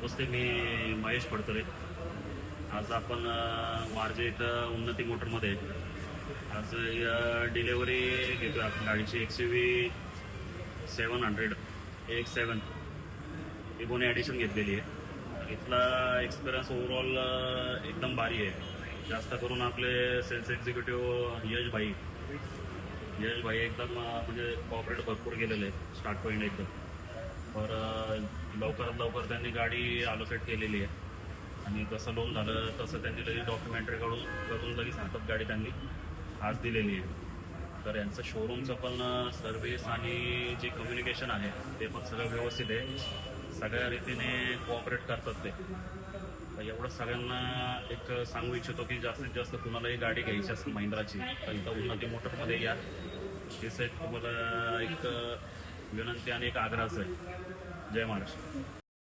नमस्ते, मी महेश पडतरे. आज आपण मार्जे इथं उन्नती मोटरमध्ये आज डिलेवरी घेतो आपण गाडीची XUV 700 AX7 ही कोणी ॲडिशन घेतलेली आहे. इथला एक्सपिरियन्स ओव्हरऑल एकदम भारी आहे. जास्त करून आपले सेल्स एक्झिक्युटिव्ह यश भाई एकदम म्हणजे कॉपरेट भरपूर केलेले आहे. स्टार्ट पॉईंट एकदम लवकरात लवकर त्यांनी गाडी अलोकेट केलेली आहे आणि जसं लोन झालं तसं त्यांनी लगेच डॉक्युमेंटरी करून लगेच हातात गाडी त्यांनी आज दिलेली आहे. तर यांचं शोरूमचं पण सर्व्हिस आणि जे कम्युनिकेशन आहे ते पण सगळं व्यवस्थित आहे. सगळ्या रीतीने कोऑपरेट करतात ते. तर एवढं सगळ्यांना एक सांगू इच्छितो की जास्तीत जास्त कुणालाही गाडी घ्यायची असेल महिंद्राची तर इथं उन्नती मोटरमध्ये या. तिचं एक तुम्हाला एक विनंती आणि एक आग्रह आहे. जय महाराष्ट्र.